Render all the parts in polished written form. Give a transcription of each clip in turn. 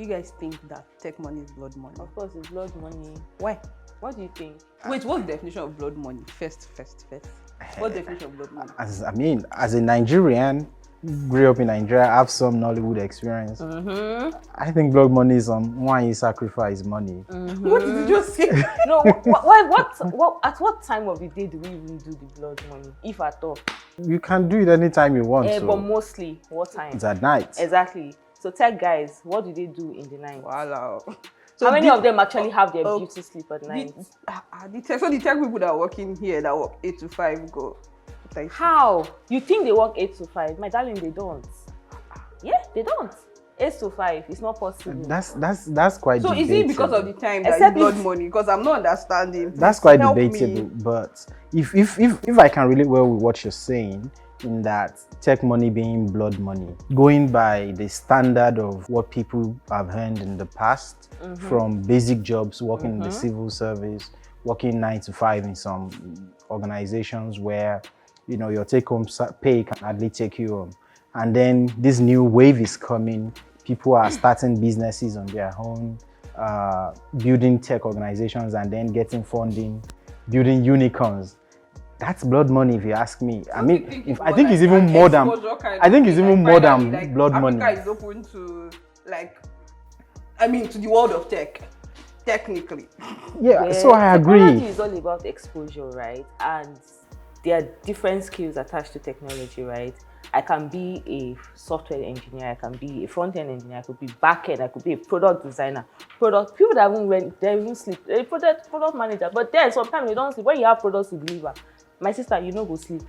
you guys think that tech money is blood money? Of course, it's blood money. Why? What do you think? Wait, what's the definition of blood money? First. What's the definition of blood money? As a Nigerian, grew up in Nigeria, have some Nollywood experience. I think blood money is why you sacrifice money. What did you just say? No, what? At what time of the day do we even do the blood money, if at all? You can do it anytime you want. But mostly, what time? It's at night. Exactly. So tech guys, what do they do in the night? Wow. So how many of them actually have their beauty sleep at night? The tech people that are working here that work 8 to 5 go. How? You think they work 8 to 5? My darling, they don't. Yeah, they don't. 8 to 5. It's not possible. That's quite so debatable. Is it because of the time that is blood money? Because I'm not understanding. That's quite Help debatable. me. But if I can relate well with what you're saying, in that tech money being blood money, going by the standard of what people have earned in the past, from basic jobs, working in the civil service, working 9 to 5 in some organizations where your take-home pay can hardly take you home. And then this new wave is coming. People are starting businesses on their own, building tech organizations and then getting funding, building unicorns. That's blood money, if you ask me. I think it's even more than. I think it's even more than blood money. Africa is open to to the world of tech, technically. Yeah, so I agree. Technology is all about exposure, right? And there are different skills attached to technology, right? I can be a software engineer, I can be a front-end engineer, I could be back-end, I could be a product designer. People that they even sleep, a product manager, but then sometimes they don't sleep. When you have products to deliver, my sister, go sleep.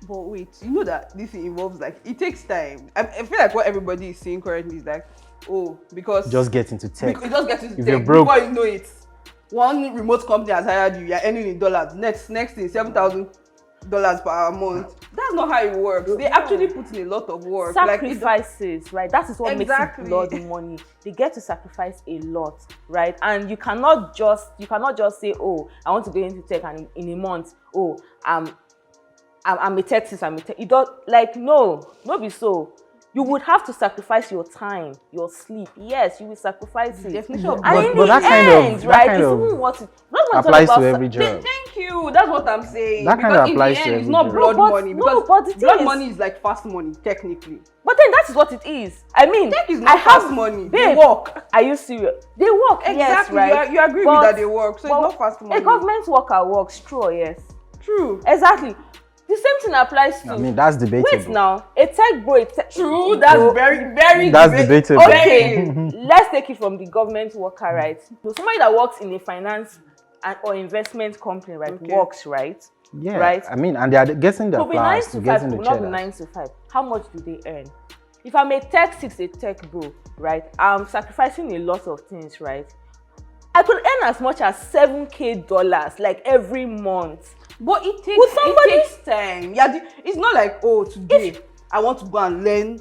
But wait, you know that this involves it takes time. I feel like what everybody is saying currently is because just get into tech. Just get into if tech. You're broke. Before you know it, one remote company has hired you. You're earning in dollars. Next thing, $7,000 per month. That's not how it works. They actually put in a lot of work. Sacrifices, right? That is what makes it blood money. They get to sacrifice a lot, right? And you cannot just say, oh, I want to go into tech, and in a month, oh, I'm a tech sis, You don't no be so. You would have to sacrifice your time, your sleep. Yes, you will sacrifice it. Definition of and in but the that kind end, of right? that kind It's of even what applies to every job. Thank you. That's what I'm saying. That kind of because applies in to the end, every it's not job. blood money. Because blood is, money is like fast money, technically. But then that is what it is. I mean, tech is not fast money. They work. Are you serious? They work. Exactly. Yes, right? You agree with that they work. So it's not fast money. A government worker works, true, yes. True. Exactly. The same thing applies to. That's debatable. Wait now, a tech bro. True. That's very, very. That's debatable. Okay, let's take it from the government worker, right? So somebody that works in a finance or investment company, right, works, right? Yeah. Right. And they are getting the flowers to getting the not 9 to 5. How much do they earn? If I'm a tech bro, right, I'm sacrificing a lot of things, right? I could earn as much as $7,000 every month. But it takes time. Yeah, it's not like, today I want to go and learn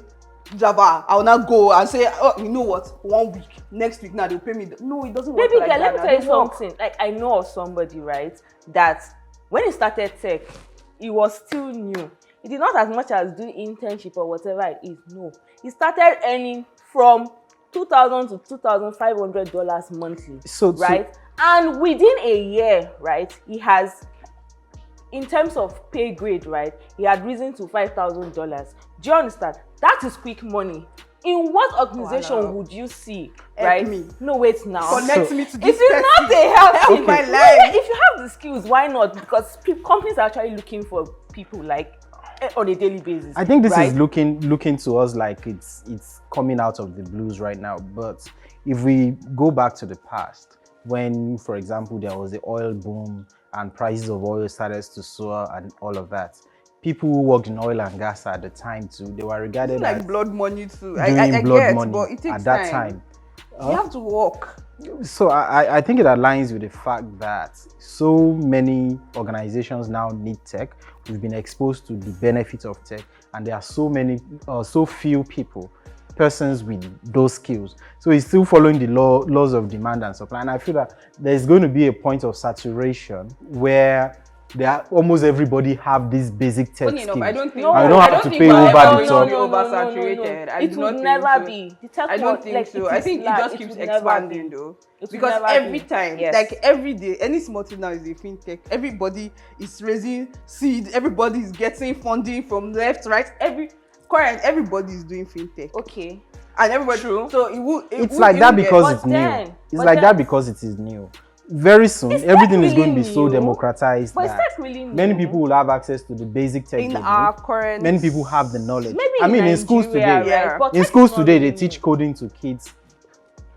Java. I will not go and say, you know what? 1 week, next week now they'll pay me. No, it doesn't work like that. Let me tell you something. I know of somebody, right, that when he started tech, he was still new. He did not as much as do internship or whatever it is. No, he started earning from $2,000 to $2,500 monthly, right? And within a year, right, he has, in terms of pay grade, right, he had risen to $5,000. Do you understand? That is quick money. In what organization would you see, right? Me. No, wait now. Connect me to this. It is not a help in my life. If you have the skills, why not? Because companies are actually looking for people on a daily basis. I think this is looking to us like it's coming out of the blues right now. But if we go back to the past, when, for example, there was the oil boom and prices of oil started to soar and all of that, people who worked in oil and gas at the time too, they were regarded as blood money too. I blood get, money but it takes at that time. You have to work. So I think it aligns with the fact that so many organizations now need tech. We've been exposed to the benefits of tech, and there are so few persons with those skills. So it's still following the laws of demand and supply. And I feel that there's going to be a point of saturation where almost everybody have these basic tech Funny skills. enough, I don't think I don't have to think pay we're over ever the going to top. be oversaturated. I It do would not never think so. be. The tech I don't world, think like, so. it I is think it like- just it keeps would never expanding be. though. It would Because never every be. time, Yes. like every day, any small thing now is a fintech. Everybody is raising seed. Everybody is getting funding from left, right. Everybody is doing fintech. Okay. And everybody. True. So It's like that because But it's new. then- It's but like then- that because it is new. Very soon, Is tech everything is going to be really so new? democratized But is that tech really many new? people will have access to the basic tech. in they our need. current. Many people have the knowledge. Maybe I mean, in schools Nigeria, today, Yeah. right? But in tech schools is not today, they really teach new. coding to kids.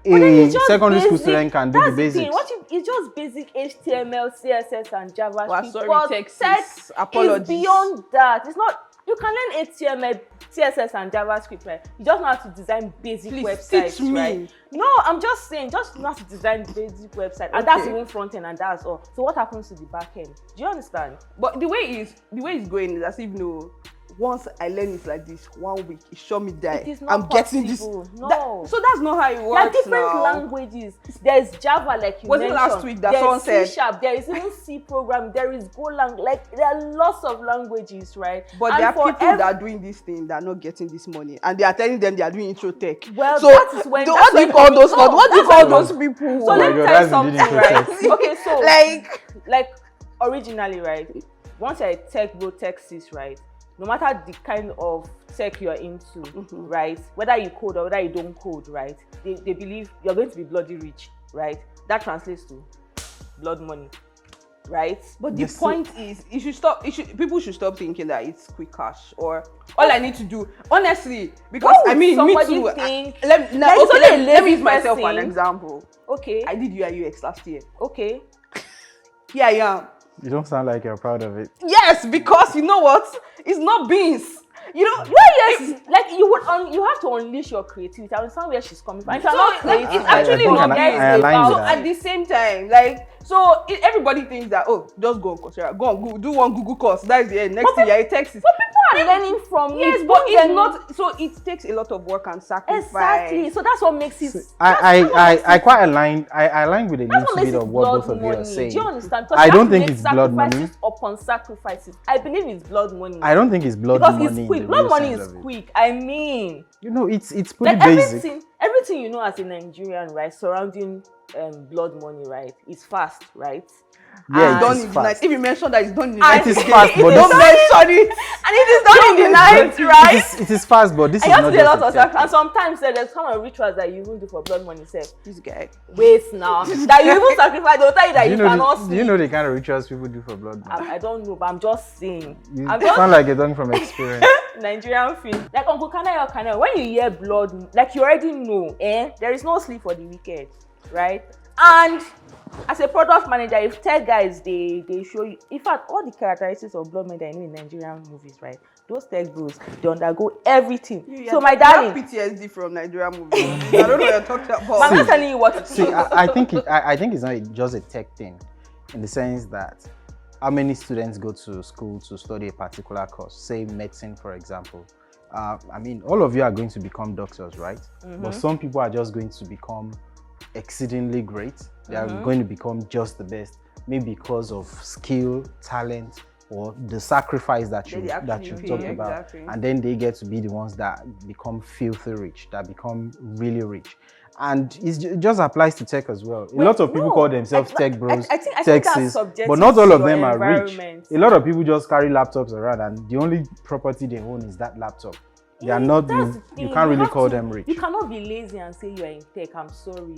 But then A it's just secondary school basic- student can do that's the thing. basics. What if it's just basic HTML, CSS, and JavaScript? Well, sorry, but Texas. tech Apologies. is beyond that. It's not. You can learn HTML, CSS, and JavaScript, right? You just know how to design basic Please websites, teach me. right? No, I'm just saying, just know how to design basic website, and that's Okay. even front end, and that's all. So what happens to the back end? Do you understand? But the way it's going is as if once I learn it like this, 1 week, it sure me die. It is not I'm getting this. possible. No. So that's not how it There are works different now. languages. There's Java, like you Was it mentioned. last week that There's someone said- C#, there is even C programming, there is Golang. Like there are lots of languages, right? But And there are for people that are doing this thing that are not getting this money, and they are telling them they are doing intro tech. Well, so that is when- what do you that's call when- those? no, What do you that's call when- those people? So Oh let my me God, tell you that's something, indeed right? interesting. Okay, so like originally, right? Once you're a tech bro, tech sis, right? No matter the kind of tech you're into, right? Whether you code or whether you don't code, right? They believe you're going to be bloody rich, right? That translates to blood money, right? But the Yes, so- point is, people should stop thinking that it's quick cash or all I need to do. Honestly, because Why I would me somebody too. think- Let Like, it's only a me use lazy myself for an person. example. Okay, I did UI UX last year. okay. Here I am. You don't sound like you're proud of it. Yes, because you know what? It's not beans. You know, Yes, like you have to unleash your creativity. I understand where she's coming from. If you're So, not like, creative, it's actually think not I beans. align with So that. at the same time, like, so everybody thinks that, oh, just go on Coursera, go on Google, do one Google course. That's the end. Next thing, you're a Texas. But people are learning from Yes, it. but Bring it's them- not. So it takes a lot of work and sacrifice. exactly. So that's what makes it. I quite align. I align with a That's little what makes bit it of what blood both of you money. are saying. Do you understand? 'Cause I you have don't to think make it's blood money. sacrifices upon sacrifices. I believe it's blood money. I don't think it's blood because money. it's in quick. the Blood real money sense is of it. quick. I mean, You know, it's pretty like basic. everything you know as a Nigerian, right, surrounding blood money, right, is fast, right? Yeah, It's done it is in the night. fast. If you mention that it's done in the And night, It is fast, but don't this mention it. And it is done in the night, right? it is fast, but this And is you have not to do a lot just of a tech. sacrifice. And sometimes there's some of rituals that you even do for blood money. Say, This guy. wait now, that you even sacrifice. They'll tell you that Do you you know cannot the, sleep. do you know the kind of rituals people do for blood money? I don't know, but I'm just saying. You I'm just sound like you're talking from experience. Nigerian film. Like Uncle Kanayo, when you hear blood, like you already know, there is no sleep for the wicked, right? And as a product manager, if tech guys they show you, in fact, all the characteristics of blood money that I know in Nigerian movies, right? Those tech bros, they undergo everything. So my You have darling, PTSD from Nigerian movies. I don't know what you're talking I'm about. not telling you what to See, do. I think it's not just a tech thing, in the sense that how many students go to school to study a particular course, say medicine, for example. I mean, all of you are going to become doctors, right? But some people are just going to become exceedingly great. They are going to become just the best, maybe because of skill, talent, or the sacrifice that you They actually talked pay, about. exactly. And then they get to be the ones that become filthy rich, that become really rich. And it just applies to tech as well. A lot of people no. call themselves I- tech bros, I think tech that's sis, subjective but not all to of them your are rich. environment. A lot of people just carry laptops around, and the only property they own is that laptop. They are not. That's the You thing. can't really have call to- them rich. You cannot be lazy and say you are in tech. I'm sorry.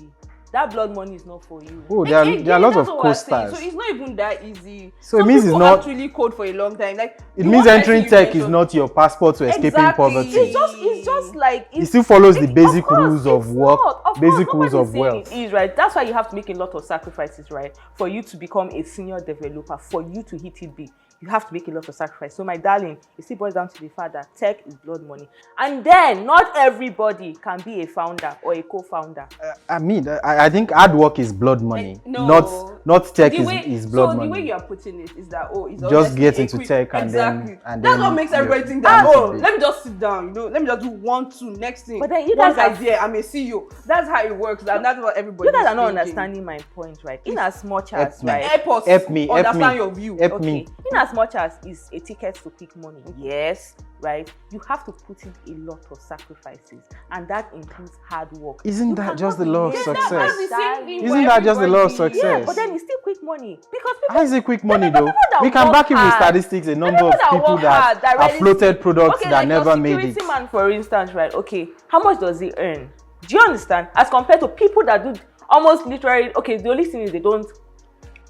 That blood money is not for you. Oh, there are lots of That's what we're saying. co-stars. So it's not even that easy. So it Some means it's people not- actually code for a long time. Like It the means one entering person you tech is mentioned- not your passport to escaping Exactly. poverty. It's just like It still follows the basic of course, rules of it's work, not. Of basic course, rules of nobody's saying wealth. It is right. That's why you have to make a lot of sacrifices, right? For you to become a senior developer, for you to hit it big, you have to make a lot of sacrifice. So my darling, it still boils down to the fact that tech is blood money, and then not everybody can be a founder or a co-founder. I mean, I think hard work is blood money. No, Not not tech the way, is blood so money. the way you are putting it is that it's Just honestly get into quick, tech and exactly. then That's what makes everybody think that let me just sit down, let me just do 1, 2, next thing. But then you once guys I'm there, I'm a CEO. That's how it works, and that's what everybody. You guys is are not thinking. understanding my point, right? In as much Help as, me. right? Help me understand your view. Help Okay. me. In as much as is a ticket to quick money, yes, right? You have to put in a lot of sacrifices, and that includes hard work. Isn't You that cannot just the be law of lazy. That's success? the same thing. Isn't that just the law of everybody. success? Yeah, but then it's still quick money because people. How is it quick money though? that We can work back it with hard. statistics, a number of People that people work hard, that that have really floated see- products okay, that like never your made it. security man, for instance, right? Okay, how much does he earn? Do you understand? As compared to people that do almost literally, okay, the only thing is they don't.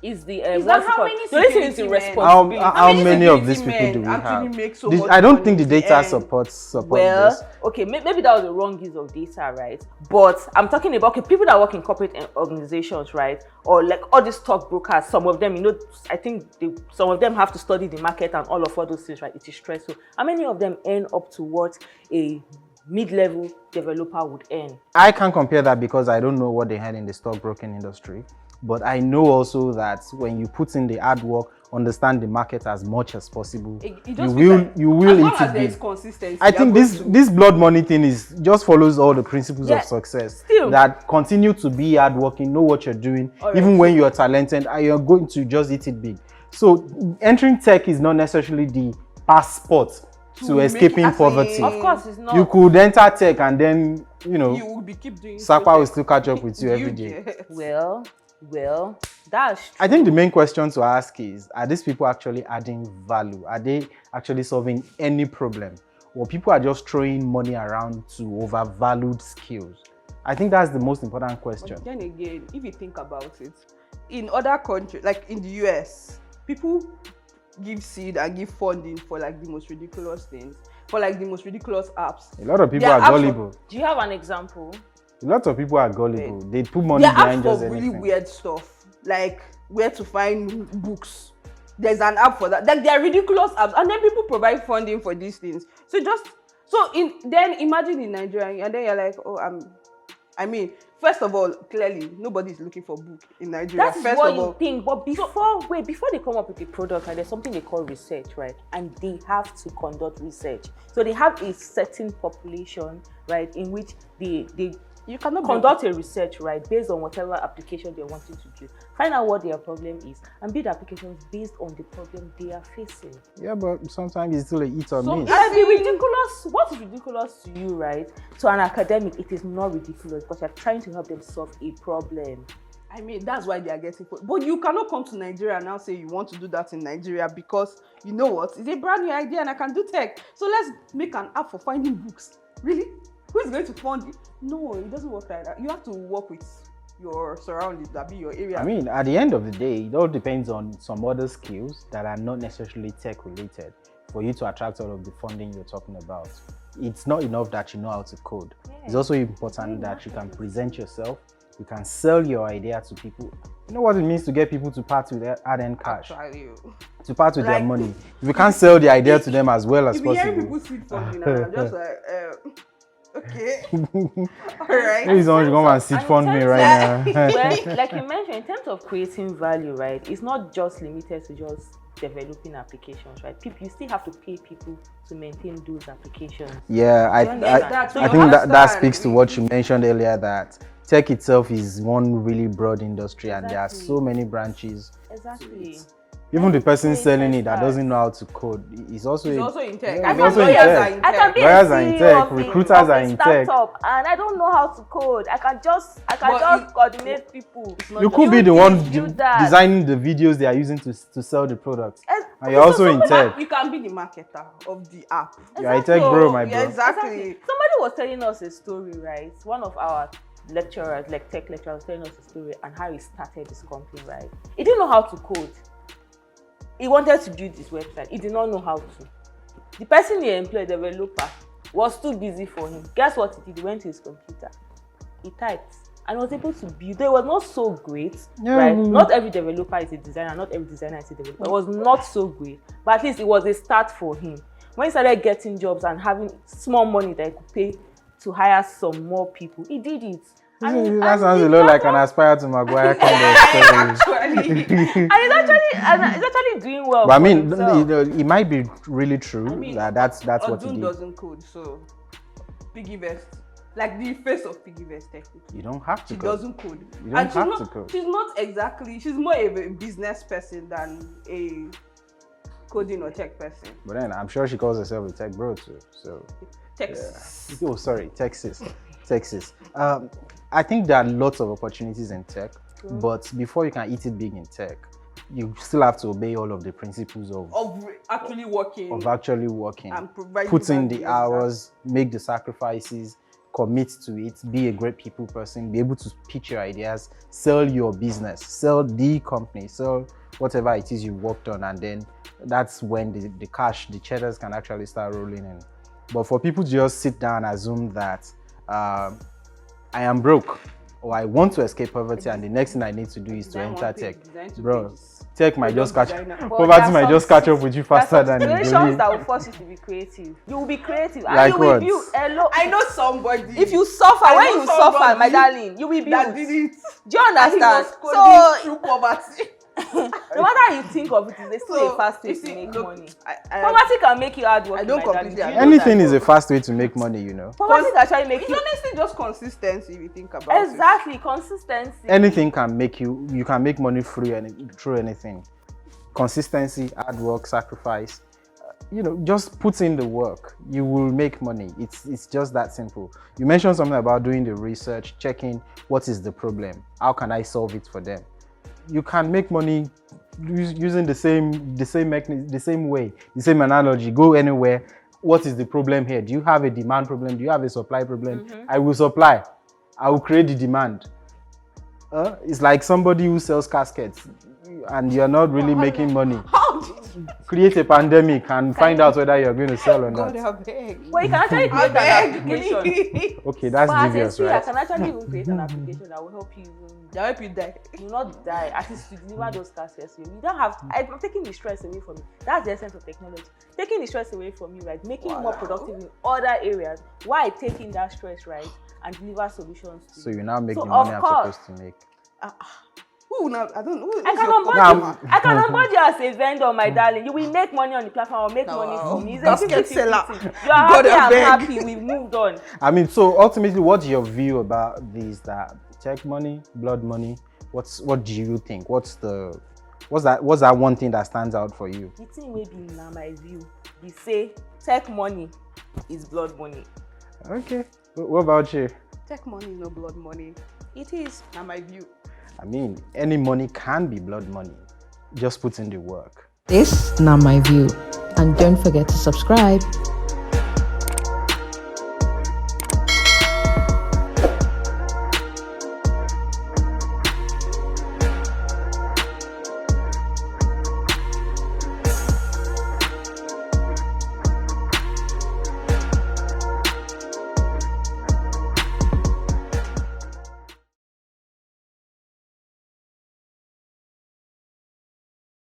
Is the Is what's that it how called? many The only thing is the security men- responsibility. How many of these security people do we men actually have? make so much I don't money think the in the data end? supports Well, this. okay, maybe that was the wrong use of data, right? But I'm talking about people that work in corporate organizations, right? Or like all these stockbrokers, some of them, I think some of them have to study the market and all those things, right? It is stressful. How many of them earn up to what a mid-level developer would earn? I can't compare that because I don't know what they had in the stockbroking industry. But I know also that when you put in the hard work, understand the market as much as possible, It just feels like, you will as long eat as it there is big. consistency. I think this blood money thing is just follows all the principles Yeah, of success. still. That continue to be hardworking, know what you're doing, Alright, even when you're talented, and you're going to just eat it big. So entering tech is not necessarily the passport to make escaping it poverty. Of course, it's not. You could enter tech and then you will be keep doing. Sapa will still catch up with you every You day. get- Well, that's true. I think the main question to ask is, are these people actually adding value? Are they actually solving any problem? Or people are just throwing money around to overvalued skills? I think that's the most important question. But then again, if you think about it, in other countries, like in the US, people give seed and give funding for like the most ridiculous things, for like the most ridiculous apps. A lot of people There are are apps gullible. Do you have an example? A lot of people are gullible. They put money There are behind apps just for really anything. weird stuff, like where to find books. There's an app for that. Like there are ridiculous apps, and then people provide funding for these things. Then imagine in Nigeria, and then you're like, I mean, first of all, clearly nobody is looking for book in Nigeria. That is first what of you all, think. But before they come up with a product, right, there's something they call research, right? And they have to conduct research. So they have a certain population, right, in which they you cannot conduct a research, right, based on whatever application they're wanting to do. Find out what their problem is and build applications based on the problem they are facing. Yeah, but sometimes it's still a eat or So miss. I- It might be ridiculous. What is ridiculous to you, right? To an academic, it is not ridiculous because you're trying to help them solve a problem. I mean, that's why they are getting food. But you cannot come to Nigeria and now say you want to do that in Nigeria because you know what? It's a brand new idea and I can do tech. So let's make an app for finding books. Really? Who is going to fund it? No, it doesn't work like that. You have to work with your surroundings, that be your area. I mean, at the end of the day, it all depends on some other skills that are not necessarily tech related for you to attract all of the funding you're talking about. It's not enough that you know how to code. It's also important that you can present yourself, you can sell your idea to people. You know what it means to get people to part with their hard-earned cash, Actually, to part with their Like- money. If you can't sell the idea to them as well as if you hear possible, people seed funding, and I'm just like, okay, all right. maybe someone should come and seed fund me right now. Well, like you mentioned, in terms of creating value, right, it's not just limited to just developing applications, right? You still have to pay people to maintain those applications. Yeah, I think that speaks to what you mentioned earlier, that tech itself is one really broad industry and there are so many branches. Exactly. Even the person selling it that doesn't know how to code is also It's also in tech. Yeah, I it's mean, also in lawyers tech. are in I can tech. be Lawyers a are in CEO tech, of recruiters of are a in tech. startup, and I don't know how to code. I can just coordinate people. You could be the one do that. designing the videos they are using to sell the products. And And you're also in tech. You can be the marketer of the app. You're a tech bro, my bro. Yeah, exactly. Somebody was telling us a story, right? One of our lecturers, like tech lecturers, was telling us a story and how he started this company, right? He didn't know how to code. He wanted to build this website. He did not know how to. The person he employed, the developer, was too busy for him. Guess what he did? He went to his computer. He typed and was able to build. It was not so great, right? Not every developer is a designer. Not every designer is a developer. It was not so great, but at least it was a start for him. When he started getting jobs and having small money that he could pay to hire some more people, he did it. That sounds a lot like an Aspire to Maguire kind of story. it's actually doing well. But I for mean, himself. it might be really true that's what he Odun did. doesn't code, so Piggyvest, like the face of Piggyvest, technically. You don't have to She code. doesn't code. You don't And have to code. she's not exactly, she's more of a business person than a coding or tech person. But then I'm sure she calls herself a tech bro too. So Texas. oh, sorry, Texas. I think there are lots of opportunities in tech, but before you can eat it big in tech, you still have to obey all of the principles Of actually working. And providing put in the value, hours, make the sacrifices, commit to it, be a great people person, be able to pitch your ideas, sell your business, sell the company, sell whatever it is you worked on, and then that's when the cash, the cheddars can actually start rolling in. But for people to just sit down and assume that I am broke or I want to escape poverty and the next thing I need to do is to enter tech, bro, tech might just catch poverty might just catch up with you faster than situations that will force you to be creative. You will be creative. Like and you will what? build. Hello. I know somebody. If you suffer, I when know you suffer, somebody my darling, you will that build. did it. Do you understand? So So through poverty. no matter how you think of it, there's still a fast way you to see, make look, money. I Poverty can make you hard working. I don't my darling. completely Do you agree. know anything that? is a fast way to make money, you know. Poverty can actually make It's you honestly just consistency if you think about it. exactly consistency. Anything can make you can make money through anything. Consistency, hard work, sacrifice, just put in the work, you will make money. It's just that simple. You mentioned something about doing the research, checking what is the problem, how can I solve it for them. You can make money using the same mechanism, the same way, the same analogy. Go anywhere. What is the problem here? Do you have a demand problem? Do you have a supply problem? I will supply. I will create the demand. It's like somebody who sells caskets and you're not really making money. Create a pandemic and find out whether you're going to sell or not. God, I beg. Well, you can actually create an application. Okay, that's But as a devious, student, right? I can actually even create an application that will help you even They'll help you die. you will not die, at least to deliver those caskets. You don't have. I'm taking the stress away from you. That's the essence of technology. Taking the stress away from you, right? Making you more productive in other areas. Why taking that stress, right, and deliver solutions to So you. you now make So the money of I'm course, supposed to make. Who now? I don't know. I can onboard you. I can onboard you as a vendor, my darling. You will make money on the platform. I'll make money from me. It's a Basket 50-50. seller. You are God, happy. I I'm beg. happy. We've moved on. I mean, so ultimately, what's your view about these? That tech money, blood money? What do you think? What's that one thing that stands out for you? The thing may be now my view. They say tech money is blood money. Okay. What about you? Tech money is no blood money. It is. Now my view. I mean, any money can be blood money. Just put in the work. This na my view, and don't forget to subscribe.